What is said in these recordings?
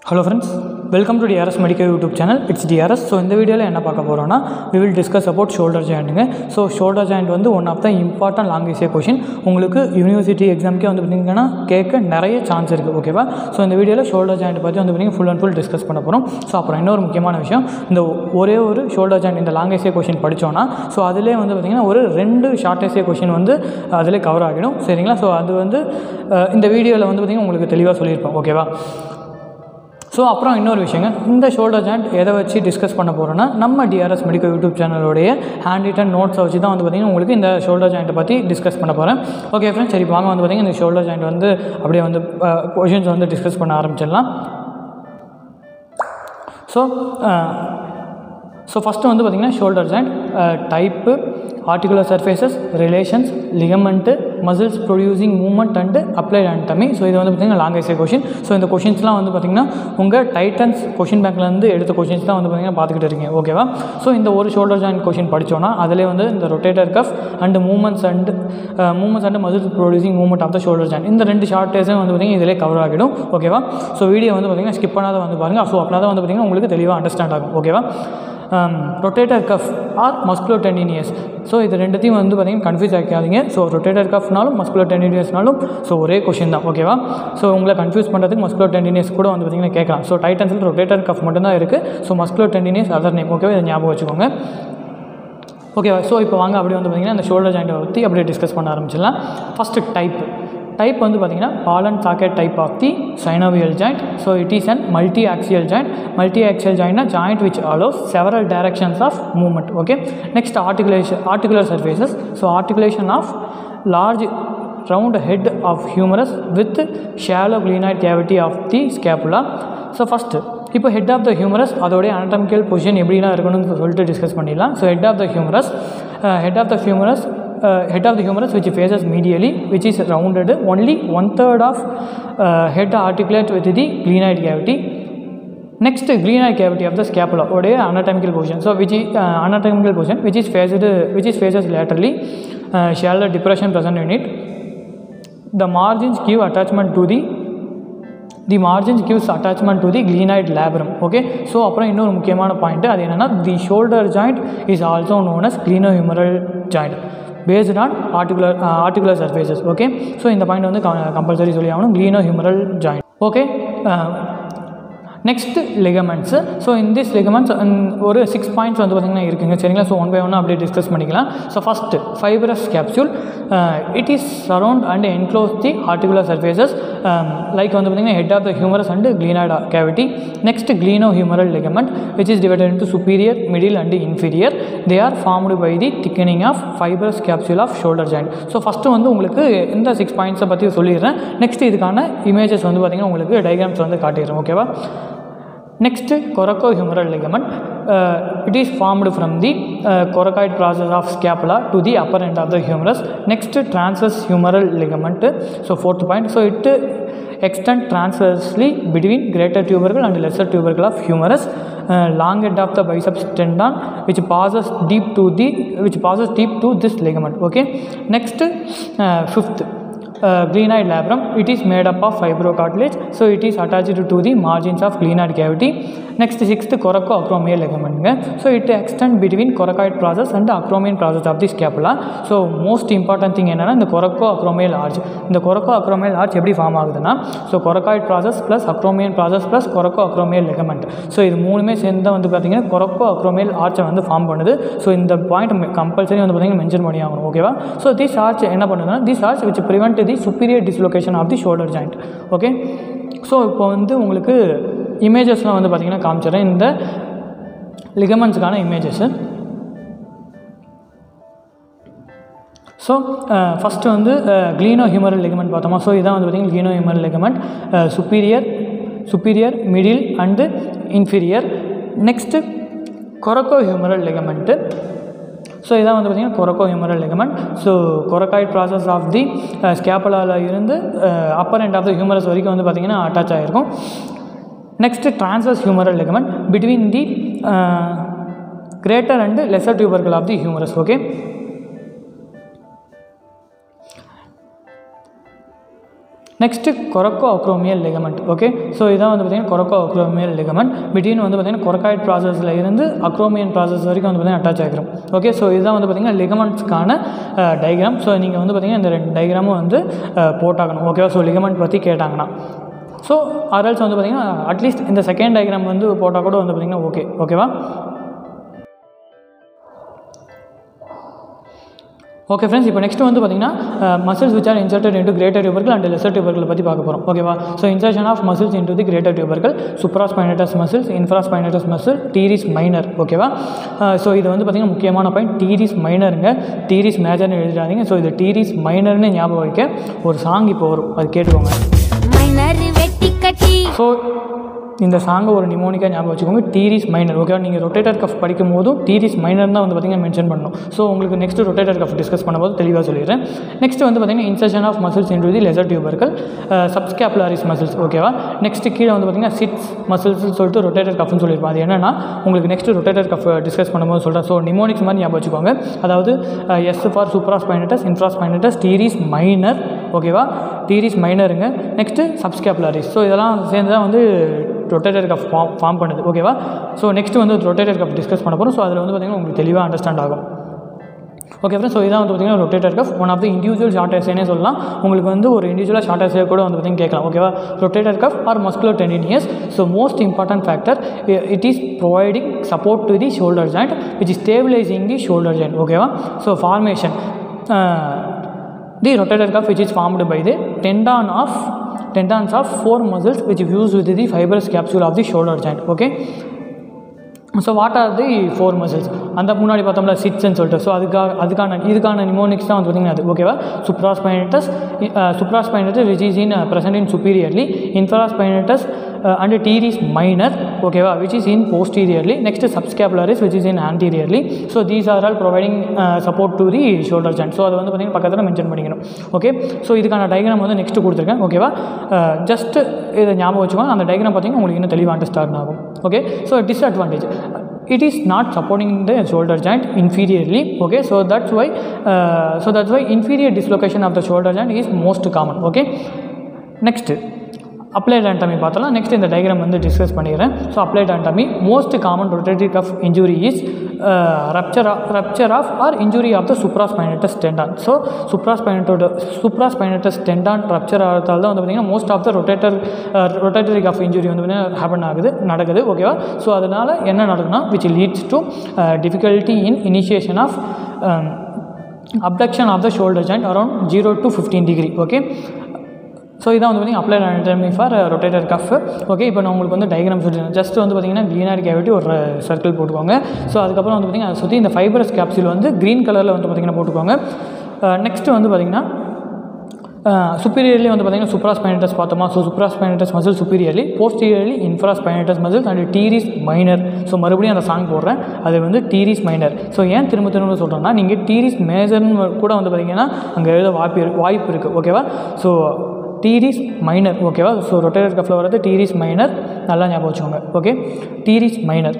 Hello friends, welcome to DRS Medical YouTube channel. It's DRS. So in the video என்ன பார்க்க போறோம்னா we will discuss about shoulder joint. So shoulder joint வந்து one of the important long essay question. உங்களுக்கு university எக்ஸாம்க்கே வந்து பார்த்தீங்கன்னா கேட்க நிறைய chance இருக்குது, ஓகேவா? ஸோ இந்த வீடியோவில் ஷோல்டர் ஜாயிண்ட் பற்றி வந்து பார்த்தீங்கன்னா ஃபுல் அண்ட் ஃபுல் டிஸ்கஸ் பண்ண போகிறோம். ஸோ அப்புறம் இன்னொரு முக்கியமான விஷயம், இந்த ஒரே ஒரு ஷோல்டர் ஜாயிண்ட் இந்த லாங் essay கொஷின் படித்தோன்னா ஸோ அதிலே வந்து பார்த்திங்கன்னா ஒரு 2 ஷார்ட் essay கொஷின் வந்து அதிலே கவர் ஆகிடும், சரிங்களா? ஸோ அது வந்து இந்த வீடியோவில் வந்து பார்த்திங்கன்னா உங்களுக்கு தெளிவாக சொல்லியிருப்போம், ஓகேவா? ஸோ அப்புறம் இன்னொரு விஷயங்க, இந்த ஷோல்டர் ஜாயிண்ட் எதை வச்சு டிஸ்கஸ் பண்ண போகிறோன்னா நம்ம டிஆர்எஸ் மெடிக்கல் யூடியூப் சேனலோடைய ஹேண்ட் ரிட்டன் நோட்ஸை வச்சு தான் வந்து பார்த்திங்கன்னா உங்களுக்கு இந்த ஷோல்டர் ஜாயிண்ட்டை பற்றி டிஸ்கஸ் பண்ண போகிறேன். ஓகே ஃப்ரெண்ட்ஸ், சரி வாங்க வந்து பார்த்திங்கன்னா இந்த ஷோல்டர் ஜாயிண்ட் வந்து அப்படியே வந்து கொஷின்ஸ் வந்து டிஸ்கஸ் பண்ண ஆரம்பிச்சிடலாம். ஸோ ஃபஸ்ட்டு வந்து பார்த்திங்கன்னா shoulder joint type, articular surfaces, relations, ligament, muscles producing movement and applied anatomy. So இது வந்து பார்த்திங்கன்னா லாங் essay கொஷின். ஸோ இந்த கொஷின்ஸ்லாம் வந்து பார்த்திங்கன்னா உங்கள் டைட்டன்ஸ் கொஷின் பேங்க்லேருந்து எடுத்த கொஷின்ஸ் தான் வந்து பார்த்திங்கன்னா பார்த்துக்கிட்டு இருக்கீங்க, ஓகேவா? ஸோ இந்த ஒரு ஷோல்டர் ஜாயிண்ட் கொஷின் படித்தோன்னா அதிலே வந்து இந்த rotator cuff and movements and muscles producing movement of the shoulder joint, இந்த 2 ஷார்ட் டேஸும் வந்து பார்த்திங்கன்னா இதிலே கவர் ஆகிடும், ஓகேவா? ஸோ வீடியோ வந்து பார்த்திங்கன்னா ஸ்கிப் பண்ணாத வந்து பாருங்கள். ஸோ அப்படின்னா தான் வந்து பார்த்திங்கன்னா உங்களுக்கு தெளிவாக அண்டர்ஸ்டாண்ட் ஆகும், ஓகேவா? Rotator cuff or muscular tendinous. So இது ரெண்டுத்தையும் வந்து பார்த்திங்கன்னா கன்ஃபியூஸ் ஆகிக்காதீங்க. ஸோ ரொட்டேட்டர் கஃப்னாலும் மஸ்குலர் டெண்டினியஸ்னாலும் ஸோ ஒரே கொஷின் தான், ஓகேவா? ஸோ உங்களை கன்ஃபியூஸ் பண்ணுறதுக்கு மஸ்குலர் டெண்டினியஸ் கூட வந்து பார்த்திங்கன்னா கேட்கலாம். ஸோ டைட்டன்ஸில் ரொட்டேட்டர் கஃப் மட்டும்தான் இருக்குது. ஸோ மஸ்குலர் டெண்டினியஸ் அதர் நேம், ஓகேவா? இதை ஞாபகம் வச்சுக்கோங்க, ஓகேவா? ஸோ இப்போ வாங்க அப்படியே வந்து பார்த்திங்கன்னா இந்த ஷோல்டர் ஜாயிண்ட்டை பற்றி அப்படியே டிஸ்கஸ் பண்ண ஆரம்பிச்சிடலாம். ஃபஸ்ட்டு டைப் வந்து பார்த்திங்கன்னா ball and socket type of the synovial joint. So it is an multi-axial joint. Multi-axial joint is a joint which allows several directions of movement, okay? Next, articular surfaces. So articulation of large round head of humerus with shallow glenoid cavity of the scapula. So first இப்போ head of the humerus அதோடைய anatomical position எப்படிலாம் இருக்கணும்னு சொல்லிட்டு discuss பண்ணிடலாம். So head of the humerus which faces medially, which is rounded, only 1/3 of head articulate with the glenoid cavity. Next, glenoid cavity of the scapula oடைய anatomical position, so which is anatomical position which is faces laterally, shallow depression present in it. The margins gives attachment to the glenoid labrum, okay? So அப்புறம் இன்னொரு முக்கியமான point அது என்னென்னா, the shoulder joint is also known as glenohumeral joint based on articular surfaces, okay? So இந்த point வந்து compulsory சொல்லி ஆகணும், glenohumeral joint, okay? Next ligaments. So in this ligaments ஒரு 6 பாயிண்ட்ஸ் வந்து பார்த்திங்கன்னா இருக்குங்க, சரிங்களா? ஸோ ஒன் பை ஒன்னாக அப்படியே டிஸ்கஸ் பண்ணிக்கலாம். So first fibrous capsule, it is surround and enclose the articular surfaces like வந்து பார்த்திங்கன்னா head of the humerus and glenoid cavity. Next glenohumeral ligament which is divided into superior, middle and inferior. They are formed by the thickening of fibrous capsule of shoulder joint. So first வந்து உங்களுக்கு இந்த 6 பாயிண்ட்ஸை பற்றி சொல்லிடுறேன். Next இதுக்கான images வந்து பார்த்திங்கன்னா உங்களுக்கு டயக்ராம்ஸ் வந்து காட்டிடுறேன், ஓகேவா? Next, coracohumeral ligament. It is formed from the coracoid process of scapula to the upper end of the humerus. Next, transverse humeral ligament. So 4th point. So it extends transversely between greater tubercle and lesser tubercle of humerus. Long head of the biceps tendon which passes deep to this ligament, okay? Next, 5th. Glenoid labrum. It is made up of fibrocartilage, so it is attached to the margins of glenoid cavity. Next, 6th, coracoacromial ligament. So it extends between coracoid process and the acromion process of the scapula. So most important thing என்னன்னா இந்த coracoacromial arch. இந்த coracoacromial arch எப்படி form ஆகுதுன்னா, so coracoid process plus acromion process plus coracoacromial ligament. So இது மூணுமே சேர்ந்து தான் வந்து பார்த்தீங்கன்னா coracoacromial arch வந்து ஃபார்ம் பண்ணுது. ஸோ இந்த பாயிண்ட் கம்பல்சரி வந்து பார்த்தீங்கன்னா மென்ஷன் பண்ணி ஆகணும், ஓகேவா? ஸோ திஸ் ஆர்ச் என்ன பண்ணுதுன்னா, this arch which prevent the superior dislocation of the shoulder joint, okay? So இப்போ வந்து உங்களுக்கு இமேஜஸ்லாம் வந்து பார்த்திங்கன்னா காமிச்சிடுறேன், இந்த லிகமெண்ட்ஸுக்கான இமேஜஸ்ஸு. ஸோ ஃபஸ்ட்டு வந்து glenohumeral ligament பார்த்தோமா? ஸோ இதான் வந்து பார்த்திங்கன்னா glenohumeral ligament, superior, middle and inferior. Next coracohumeral ligament. So இதான் வந்து பார்த்திங்கன்னா coracohumeral ligament. So coracoid process of the ஸ்கேப்புலாவில் இருந்து upper end of the humerus வரைக்கும் வந்து பார்த்திங்கன்னா அட்டாச் ஆகிருக்கும். Next transverse humeral ligament between the greater and lesser tubercle of the humerus, okay? Next coracoacromial ligament. Okay, so இதான் வந்து பார்த்திங்கன்னா கொரக்கோ acromial ligament between வந்து பார்த்திங்கன்னா கொரக்காய்ட் ப்ராசஸில் இருந்து அக்ரோமியன் ப்ராசஸ் வரைக்கும் வந்து பார்த்திங்கன்னா அட்டாச் ஆகிரும். ஓகே, ஸோ இதுதான் வந்து பார்த்திங்கன்னா லிகமெண்ட்ஸ்க்கான டயக்ராம். ஸோ நீங்கள் வந்து பார்த்திங்கன்னா இந்த 2 டயக்ராமும் வந்து போட்டாகணும். ஓகேவா, ஸோ லிகமெண்ட் பற்றி கேட்டாங்கன்னா ஸோ ஆர்எல்ஸ் வந்து பார்த்திங்கன்னா அட்லீஸ்ட் இந்த செகண்ட் டயக்ராம் வந்து போட்டால் கூட வந்து பார்த்திங்கன்னா ஓகேவா. ஓகே ஃப்ரெண்ட்ஸ், இப்போ நெக்ஸ்ட் வந்து பார்த்திங்கன்னா muscles which are inserted into greater tubercle and lesser tubercle பற்றி பார்க்க போகிறோம். ஓகேவா, so insertion of muscles into the greater tubercle, supraspinatus muscles, infraspinatus muscle, teres minor. ஓகேவா, ஸோ இது வந்து பார்த்திங்கன்னா முக்கியமான பாயிண்ட். டீரிஸ் மைனருங்க, டீரிஸ் மேஜர்னு எழுதிடாதீங்க. ஸோ இது டீரிஸ் மைனர்னு ஞாபகம் வைக்க ஒரு சாங் இப்போ வரும், அது கேட்டுக்கோங்க. ஸோ இந்த சாங்கை ஒரு நிமோனிக்காக ஞாபகம் வச்சுக்கோங்க, டீரிஸ் மைனர். ஓகேவா, நீங்கள் ரொட்டேட்டர் கஃப் படிக்கும் போதும் டீரிஸ் மைனர் தான் வந்து பார்த்திங்கன்னா மென்ஷன் பண்ணணும். ஸோ உங்களுக்கு நெக்ஸ்ட் ரொட்டேட்டர் கஃப் டிஸ்கஸ் பண்ணும்போது தெளிவாக சொல்லிடுறேன். நெக்ஸ்ட் வந்து பார்த்திங்கன்னா insertion of muscles into the lesser tubercle, subscapularis muscles. ஓகேவா, நெக்ஸ்ட் கீழே வந்து பார்த்திங்கன்னா சிட்ஸ் மசில்ஸ்னு சொல்லிட்டு ரொட்டேட்டர் கஃப்னு சொல்லியிருப்போம். அது என்னன்னா உங்களுக்கு நெக்ஸ்ட் ரொட்டேட்டர் கஃப் டிஸ்கஸ் பண்ணும்போது சொல்கிறேன். ஸோ நிமோனிக்ஸ் மாதிரி ஞாபகம் வச்சுக்கோங்க. அதாவது எஸ் ஃபார் சூப்ராஸ்பைனேட்டஸ், இன்ஃப்ராஸ்பைனேட்டஸ், டீரிஸ் மைனர். ஓகேவா, டீரிஸ் மைனருங்க. நெக்ஸ்ட்டு சப்ஸ்கேப்புலாரிஸ். ஸோ இதெல்லாம் சேர்ந்து தான் வந்து ரொட்டேட்டர் கஃப் ஃபார்ம் பண்ணுது. ஓகேவா, ஸோ நெக்ஸ்ட் வந்து ரொட்டேட்டர் கஃப் டிஸ்கஸ் பண்ண போகிறோம். ஸோ அதில் வந்து பார்த்திங்கன்னா உங்களுக்கு தெளிவாக அண்டர்ஸ்டாண்ட் ஆகும். ஓகே ஃப்ரெண்ட்ஸ், ஸோ இதான் வந்து பார்த்திங்கன்னா rotator cuff, one of the individual short எஸ்ஸேனே சொல்லலாம். உங்களுக்கு வந்து ஒரு இண்டிவிஜுவலாக ஷார்ட் எஸ்ஸே கூட வந்து பார்த்திங்கன்னா கேட்கலாம். ஓகேவா, rotator cuff or muscular tendinous. So most important factor, it is providing support to the shoulder joint which is stabilising the shoulder joint. ஓகேவா, so formation the rotator cuff which is formed by the tendons of 4 muscles which fuse with the fibrous capsule of the shoulder joint. Okay, so what are the 4 muscles? அந்த முன்னாடி பார்த்தோம்ல சிட்ஸ்ன்னு சொல்லிட்டு, so இதுக்கான mnemonics தான் வந்து பார்த்திங்கன்னா அது. ஓகேவா, supraspinatus which is in present in superiorly, infraspinatus and teres minor. ஓகேவா, which is in posteriorly. Next subscapularis which is in anteriorly. So these are all providing support to the shoulder joint. So அது வந்து பார்த்திங்கன்னா பக்கத்தில் mention பண்ணிக்கணும். Okay, so இதுக்கான diagram வந்து next கொடுத்துருக்கேன். ஓகேவா, ஜஸ்ட் இதை ஞாபகம் வச்சுக்கோங்க. அந்த டயக்ராம் பார்த்திங்கன்னா உங்களுக்கு இன்னும் தெளிவாக அண்டர்ஸ்டாண்ட் ஆகும். Okay, so disadvantage, it is not supporting the shoulder joint inferiorly. Okay, so that's why inferior dislocation of the shoulder joint is most common. Okay, next applied anatomy பார்த்தலாம். நெக்ஸ்ட் இந்த diagram வந்து discuss பண்ணிக்கிறேன். So applied anatomy, most common rotatory cuff injury is rupture of or injury of the supraspinatus tendon. So supraspinatus tendon rupture ஆகிறதால தான் வந்து பார்த்திங்கன்னா most of the rotatory cuff injury வந்து பார்த்திங்கன்னா நடக்குது. ஓகேவா, ஸோ அதனால் என்ன நடக்குதுன்னா which leads to difficulty in initiation of abduction of the shoulder joint around 0 to 15 degree. Okay, so இதான் வந்து பார்த்திங்கன்னா applied anatomy for rotator cuff. Okay, இப்போ நான் உங்களுக்கு வந்து டயக்ராம் சொல்லிடுறேன். ஜஸ்ட் வந்து பார்த்திங்கன்னா க்ளீனாரி கேவிட்டி ஒரு சர்க்கிள் போட்டுக்கோங்க. ஸோ அதுக்கப்புறம் வந்து பார்த்திங்கன்னா அதை சுற்றி இந்த ஃபைபரஸ் கேப்சூல் வந்து க்ரீன் கலரில் வந்து பார்த்திங்கன்னா போட்டுக்கோங்க. நெக்ஸ்ட்டு வந்து பார்த்திங்கன்னா சுப்பீரியர்லி வந்து பார்த்திங்கன்னா சுப்ராஸ்பைனேட்டஸ் பார்த்தோமா. So supraspinatus muscle superiorly, posteriorly infraspinatus muscle and teres minor. So மறுபடியும் அந்த சாங் போடுறேன், அது வந்து டீரிஸ் மைனர். ஸோ ஏன் திரும்ப சொல்கிறேன்னா நீங்கள் டீரிஸ் மேஜர்னு கூட வந்து பார்த்திங்கன்னா அங்கே எழுத வாய்ப்பு இருக்குது. ஓகேவா, ஸோ டீரிஸ் மைனர். ஓகேவா, ஸோ ரொட்டேட்டர் கஃப்பில் வரது டீரிஸ் மைனர், நல்லா ஞாபகம் வச்சுக்கோங்க. Okay, டீரிஸ் minor.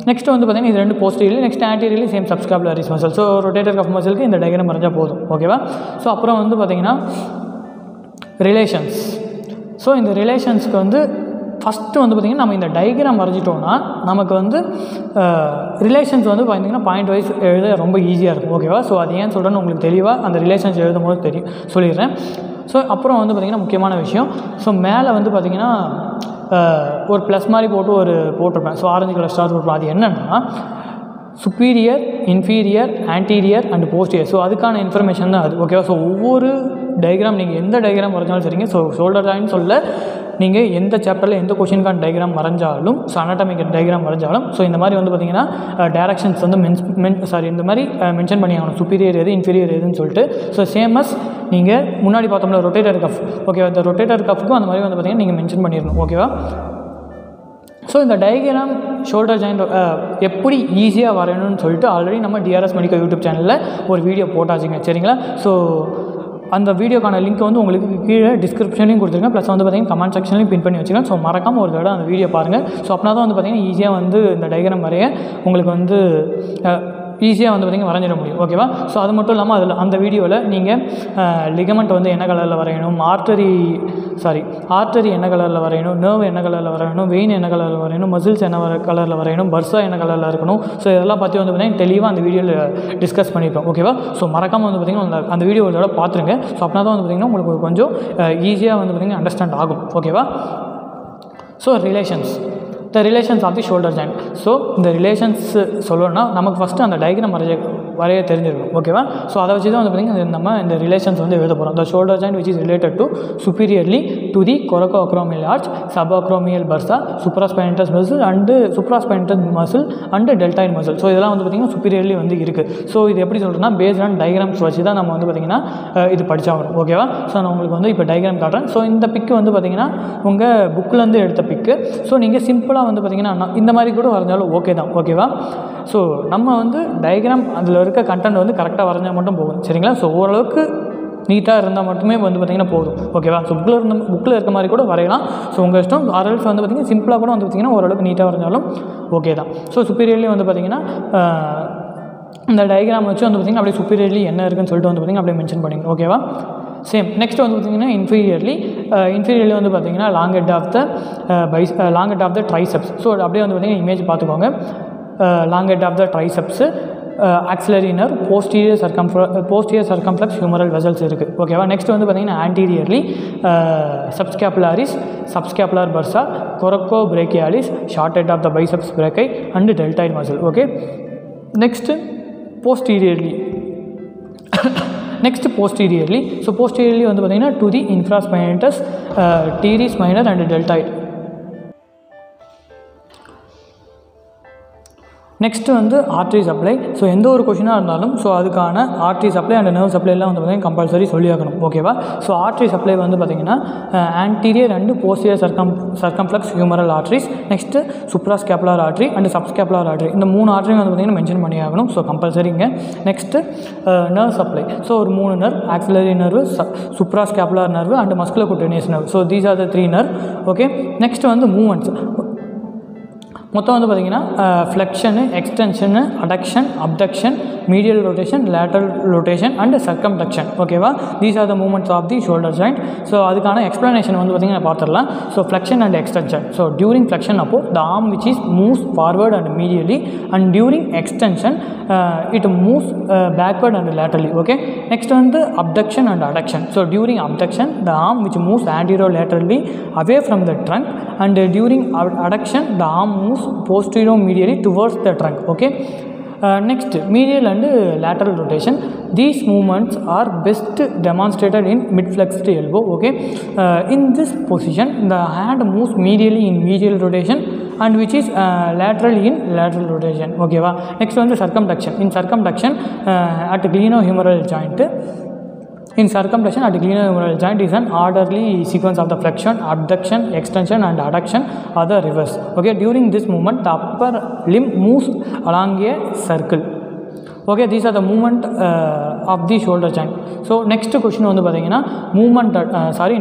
நெக்ஸ்ட் வந்து பார்த்திங்கன்னா இது 2 posteriorly, next anteriorly same subscapularis muscle. So rotator cuff மசிலுக்கு இந்த டயக்ராம் வரைஞ்சால் போதும். ஓகேவா, ஸோ அப்புறம் வந்து பார்த்திங்கன்னா ரிலேஷன்ஸ். ஸோ இந்த ரிலேஷன்ஸ்க்கு வந்து ஃபஸ்ட்டு வந்து பார்த்திங்கன்னா நம்ம இந்த டயக்ராம் வரைஞ்சிட்டோன்னா நமக்கு வந்து ரிலேஷன்ஸ் வந்து பார்த்திங்கன்னா பாயிண்ட் வைஸ் எழுத ரொம்ப ஈஸியாக இருக்கும். ஓகேவா, ஸோ அது ஏன் சொல்கிறேன்னு உங்களுக்கு தெளிவாக அந்த ரிலேஷன்ஸ் எழுதும் போது சொல்லிடுறேன். ஸோ அப்புறம் வந்து பார்த்திங்கன்னா முக்கியமான விஷயம், ஸோ மேலே வந்து பார்த்திங்கன்னா ஒரு ப்ளஸ் மாதிரி போட்டிருப்பேன். ஸோ ஆரஞ்சு கலர் ஸ்டார் போட்டிருப்பேன். அது என்னென்னா superior, inferior, anterior and posterior. So அதுக்கான இன்ஃபர்மேஷன் தான் அது. ஓகேவா, ஸோ ஒவ்வொரு டயக்ராம் நீங்கள் எந்த டயக்ராம் வரைஞ்சாலும் சரிங்க. ஸோ ஷோல்டர் ஜாயிண்ட் சொல்ல நீங்கள் எந்த சாப்டரில் எந்த கொஷினுக்கான டயக்ராம் வரைஞ்சாலும், ஸோ அனாட்டமிக் டயக்ராம் வரைஞ்சாலும், ஸோ இந்த மாதிரி வந்து பார்த்திங்கன்னா டேரக்ஷன்ஸ் வந்து இந்த மாதிரி மென்ஷன் பண்ணி ஆகணும். சுப்பீரியர் எது, இன்ஃபீரியர் எதுன்னு சொல்லிட்டு. ஸோ சேமஸ் நீங்கள் முன்னாடி பார்த்தோம்ல ரொட்டேட்டர் கஃப். ஓகேவா, இந்த ரொட்டேட்டர் கஃப்க்கும் அந்த மாதிரி வந்து பார்த்திங்கன்னா நீங்கள் மென்ஷன் பண்ணிடணும். ஓகேவா, ஸோ இந்த டயக்ராம் ஷோல்டர் ஜாயிண்ட் எப்படி ஈஸியாக வரையணும்னு சொல்லிட்டு ஆல்ரெடி நம்ம டிஆர்எஸ் மெடிக்கல் யூடியூப் சேனலில் ஒரு வீடியோ போட்டாச்சுங்க. சரிங்களா, ஸோ அந்த வீடியோக்கான லிங்க் வந்து உங்களுக்கு கீழே டிஸ்கிரிப்ஷன்லையும் கொடுத்துருங்க, ப்ளஸ் வந்து பார்த்திங்கன்னா கமெண்ட் செக்ஷன்லையும் பின் பண்ணி வச்சுருக்கேன். ஸோ மறக்காமல் ஒரு தடவை அந்த வீடியோ பாருங்கள். ஸோ அப்படின்னா தான் வந்து பார்த்திங்கன்னா ஈஸியாக வந்து இந்த டயக்ராம் வரைய உங்களுக்கு வந்து ஈஸியாக வந்து பார்த்திங்கன்னா வரைஞ்சிட முடியும். ஓகேவா? ஸோ அது மட்டும் இல்லாமல் அதில் அந்த வீடியோவில் நீங்கள் லிகமெண்ட் வந்து என்ன கலரில் வரையணும், ஆர்டரி என்ன கலரில் வரையணும், நர்வ் என்ன கலரில் வரையணும், வெயின் என்ன கலரில் வரையணும், மசில்ஸ் என்ன கலரில் வரையணும், பர்ஸா என்ன கலரில் இருக்கணும், ஸோ இதெல்லாம் பற்றி வந்து பார்த்திங்கன்னா தெளிவாக அந்த வீடியோவில் டிஸ்கஸ் பண்ணியிருக்கோம். ஓகேவா? ஸோ மறக்காமல் வந்து பார்த்திங்கன்னா அந்த வீடியோ ஒரு தடவை பார்த்துருங்க. ஸோ அப்படின்னா தான் வந்து பார்த்திங்கன்னா உங்களுக்கு கொஞ்சம் ஈஸியாக வந்து பார்த்திங்கன்னா அண்டர்ஸ்டாண்ட் ஆகும். ஓகேவா? So the relations of the shoulder joint. So இந்த ரிலேஷன்ஸ் சொல்லணும்னா நமக்கு ஃபஸ்ட்டு அந்த டயக்ராம் வரைய தெரிஞ்சிருக்கும். ஓகேவா? ஸோ அதை வச்சு தான் வந்து பார்த்திங்கன்னா நம்ம இந்த ரிலேஷன்ஸ் வந்து எழுத போகிறோம். The shoulder joint which is related to superiorly to the coracoacromial arch, subacromial bursa, supraspinatus muscle and supraspinatus muscle and deltoid muscle. So இதெல்லாம் வந்து பார்த்திங்கன்னா superiorly வந்து இருக்குது. ஸோ இது எப்படி சொல்கிறேன்னா பேஸ்ட் ஆன் டயக்ராம்ஸ் வச்சு தான் நம்ம வந்து பார்த்திங்கன்னா இது படித்தாகணும். ஓகேவா? ஸோ நான் உங்களுக்கு வந்து இப்போ டயக்ராம் காட்டுறேன். ஸோ இந்த பிக்கு வந்து பார்த்திங்கன்னா உங்கள் புக்கிலேருந்து எடுத்த பிக்கு. ஸோ நீங்கள் சிம்பிளாக வந்து பார்த்திங்கன்னா இந்த மாதிரி கூட வரைஞ்சாலும் ஓகே தான். ஓகேவா? ஸோ நம்ம வந்து டயக்ராம் அதில் இருக்க கண்டென்ட் வந்து கரெக்டாக வரைஞ்சால் மட்டும் போகும். சரிங்களா? ஸோ ஓரளவுக்கு நீட்டாக இருந்தால் மட்டுமே வந்து பார்த்திங்கன்னா போதும். ஓகேவா? ஸோ புக்கில் இருக்க மாதிரி கூட வரையலாம். ஸோ உங்கள் இஷ்டம். ஆர்எல்ஸ் வந்து பார்த்திங்கன்னா சிம்பிளாக கூட வந்து பார்த்திங்கன்னா ஓரளவுக்கு நீட்டாக வரைஞ்சாலும் ஓகே தான். ஸோ சுப்பீரியர்லி வந்து பார்த்திங்கன்னா இந்த டயக்ராம் வச்சு வந்து பார்த்திங்கன்னா அப்படியே சுப்பீரியர்லி என்ன இருக்குன்னு சொல்லிட்டு வந்து பார்த்திங்கன்னா அப்படியே மென்ஷன் பண்ணிங்க. ஓகேவா? சேம் நெக்ஸ்ட் வந்து பார்த்திங்கன்னா இன்ஃபீரியர்லி வந்து பார்த்திங்கன்னா long head of the triceps. So அப்படியே வந்து பார்த்திங்கன்னா இமேஜ் பார்த்துக்கோங்க. Long head of the triceps, axillary nerve, posterior circumflex humeral vessels இருக்குது. ஓகேவா? நெக்ஸ்ட் வந்து பார்த்திங்கன்னா anteriorly subscapular bursa, coracobrachialis, short head of the biceps brachii and deltoid muscle. Okay? Next posteriorly. So posteriorly வந்து பார்த்திங்கன்னா to the infraspinatus, teres minor and deltoid. Next வந்து artery supply. So எந்த ஒரு கொஷினாக இருந்தாலும் ஸோ அதுக்கான ஆர்ட்ரி சப்ளை அண்ட் நர்வ் சப்ளைலாம் வந்து பார்த்திங்கன்னா கம்பல்சரி சொல்லியாகணும். ஓகேவா? ஸோ ஆர்ட்ரி சப்ளை வந்து பார்த்திங்கன்னா anterior and posterior circumflex humeral arteries, next suprascapular artery and subscapular artery. இந்த 3 ஆர்ட்ரியும் வந்து பார்த்திங்கன்னா மென்ஷன் பண்ணி ஆகணும். ஸோ கம்பல்சரிங்க. Next nerve supply. ஸோ ஒரு 3 nerve, axillary nerve, suprascapular nerve and musculocutaneous nerve. So these are the 3 nerve. Okay? Next வந்து movements. மொத்தம் வந்து பார்த்திங்கன்னா flexion, extension, adduction, abduction, medial rotation, lateral rotation and circumduction. ஓகேவா? These are the movements of the shoulder joint. So அதுக்கான explanation வந்து பார்த்திங்கன்னா பார்த்துடலாம். So flexion and extension. So during flexion அப்போ the arm which is moves forward and medially and during extension it moves backward and laterally. Okay? Next வந்து abduction and adduction. So during abduction the arm which moves antero laterally away from the trunk and during adduction the arm moves posterior medially towards the trunk. Okay? Next, medial and lateral rotation. These movements are best demonstrated in mid-flexed elbow. Okay? In this position the hand moves medially in medial rotation and which is lateral in lateral rotation. Okay va? Next one, the circumduction. In circumduction at glenohumeral joint, in circumduction at glenohumeral joint is an orderly sequence of the flexion, abduction, extension and adduction or the reverse. Okay? During this movement the upper limb moves along a circle. Okay? These are the movement of the shoulder joint. So next question வந்து பார்த்தீங்கன்னா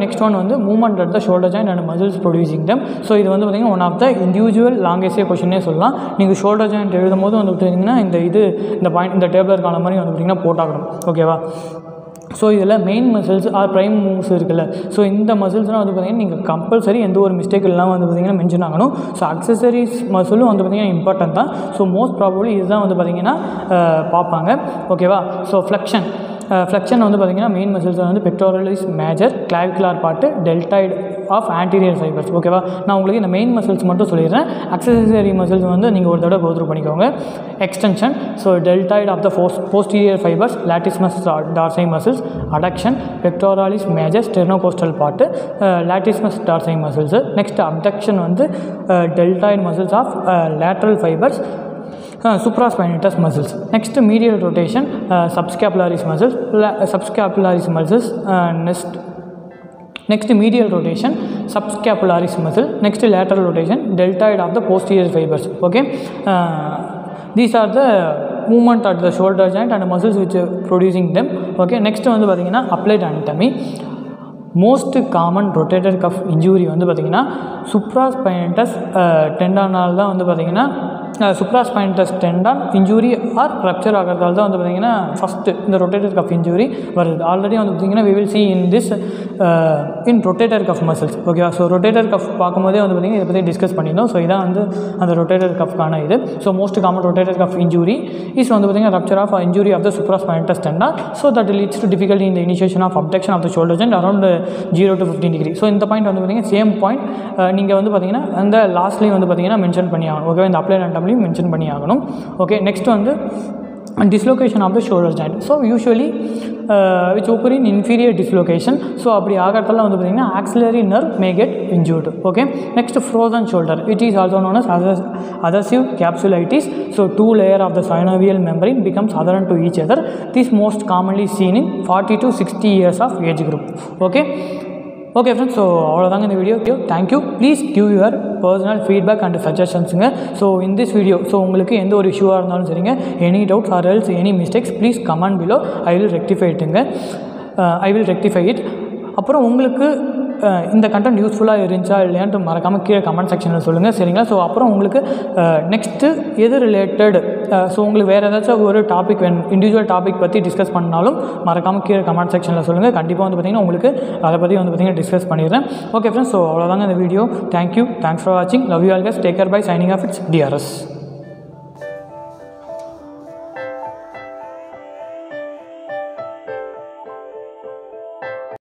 next one வந்து movement at the shoulder joint and muscles producing them. So இது வந்து பார்த்தீங்கன்னா one of the individual longest கொஷினே சொல்லலாம். நீங்கள் shoulder joint எழுதும் போது வந்து பார்த்தீங்கன்னா இந்த பாயிண்ட் இந்த டேபிள் இருக்கான மாதிரி வந்து பார்த்தீங்கன்னா போட்டாகணும். ஓகேவா? ஸோ இதில் main muscles R prime moves இருக்குல்ல, ஸோ இந்த மசில்ஸ்லாம் வந்து பார்த்திங்கன்னா நீங்கள் கம்பல்சரி எந்த ஒரு மிஸ்டேக் இல்லாமல் வந்து பார்த்திங்கன்னா மென்ஷன் ஆகணும். ஸோ அக்சசரிஸ் மசிலும் வந்து பார்த்திங்கன்னா இம்பார்ட்டன்ட் தான். ஸோ மோஸ்ட் ப்ராபபிலி இதுதான் வந்து பார்த்திங்கன்னா பார்ப்பாங்க. ஓகேவா? ஸோ ஃப்ளெக்ஷன் வந்து பார்த்திங்கன்னா மெயின் மசில்ஸ் வந்து pectoralis major, clavicular part, deltoid of anterior fibres. ஓகேவா? நான் உங்களுக்கு இந்த மெயின் மசில்ஸ் மட்டும் சொல்லிடுறேன். அக்சசரி மசில்ஸ் வந்து நீங்கள் ஒரு தடவை கோத்ரூ பண்ணிக்கோங்க. Extension, so deltoid of the posterior fibres, latissimus dorsi muscles, adduction, pectoralis major, sternocostal part, latissimus dorsi muscles. Next abduction வந்து deltoid muscles of lateral fibres, supraspinatus muscles. Next, medial rotation, subscapularis muscles. Next medial rotation, subscapularis muscle. Next lateral rotation, deltoid of the posterior fibers. Okay? These are the movement at the shoulder joint and muscles which are producing them. Okay? Next வந்து பார்த்தீங்கன்னா applied anatomy. Most common rotator cuff injury வந்து பார்த்திங்கன்னா சுப்ராஸ்பைனட்டஸ் டெண்டானால் தான் வந்து பார்த்திங்கன்னா supraspinatus tendon injury or rupture ஆகிறதால தான் வந்து பார்த்திங்கன்னா ஃபஸ்ட்டு இந்த rotator cuff injury வருது. ஆல்ரெடி வந்து பார்த்திங்கன்னா we will see in this in rotator cuff muscles. ஓகேவா? ஸோ rotator cuff பார்க்கும்போதே வந்து பார்த்திங்கன்னா இதை பற்றி டிஸ்கஸ் பண்ணியிருந்தோம். ஸோ இதான் வந்து அந்த rotator cuffக்கான இது. So most common rotator cuff injury is வந்து பார்த்திங்கன்னா rupture of injury of the supraspinatus tendon, so that leads to difficulty in the initiation of abduction of the shoulder joint around 0 to 15 degree. So இந்த point வந்து பார்த்திங்கன்னா same point நீங்கள் வந்து பார்த்திங்கன்னா அந்த லாஸ்ட்லேயும் வந்து பார்த்திங்கன்னா மென்ஷன் பண்ணி ஆகணும். ஓகே, இந்த அப்ளை அண்டம்லையும் மென்ஷன் பண்ணி ஆகணும். ஓகே, நெக்ஸ்ட் வந்து dislocation of the shoulder joint. So usually which occur in inferior dislocation. So அப்படி ஆகிறதால வந்து பார்த்திங்கன்னா axillary nerve may get injured. Okay, next frozen shoulder, it is also known as adhesive capsulitis. So two layer of the synovial membrane becomes adherent to each other. This most commonly seen in 40 to 60 years of age group. Okay, okay friends, so அவ்வளோதாங்க இந்த video. Thank you. Please give your personal feedback and சஜஷன்ஸுங்க. So in this video, so உங்களுக்கு எந்த ஒரு இஷ்யூவாக இருந்தாலும் சரிங்க, any doubts or else any mistakes please comment below. I will rectify it. அப்புறம் உங்களுக்கு இந்த கண்டென்ட் யூஸ்ஃபுல்லாக இருந்துச்சா இல்லையான்ட்டு மறக்காமல் கீழே கமெண்ட் செக்ஷனில் சொல்லுங்கள், சரிங்களா? ஸோ அப்புறம் உங்களுக்கு நெக்ஸ்ட்டு எது ரிலேட்டட், ஸோ உங்களுக்கு வேறு ஏதாச்சும் ஒரு டாபிக் இண்டிவிஜுவல் டாபிக் பற்றி டிஸ்கஸ் பண்ணாலும் மறக்காமல் கீழே கமெண்ட் செக்ஷனில் சொல்லுங்கள். கண்டிப்பாக வந்து பார்த்திங்கன்னா உங்களுக்கு அதை பற்றி வந்து பார்த்திங்கன்னா டிஸ்கஸ் பண்ணிடுறேன். ஓகே ஃப்ரெண்ட்ஸ், ஸோ அவ்வளோதாங்க இந்த வீடியோ. தேங்க்யூ. தேங்க்ஸ் ஃபார் வாட்சிங். Love you all guys. Take care. Bye. Signing off. It's DRS.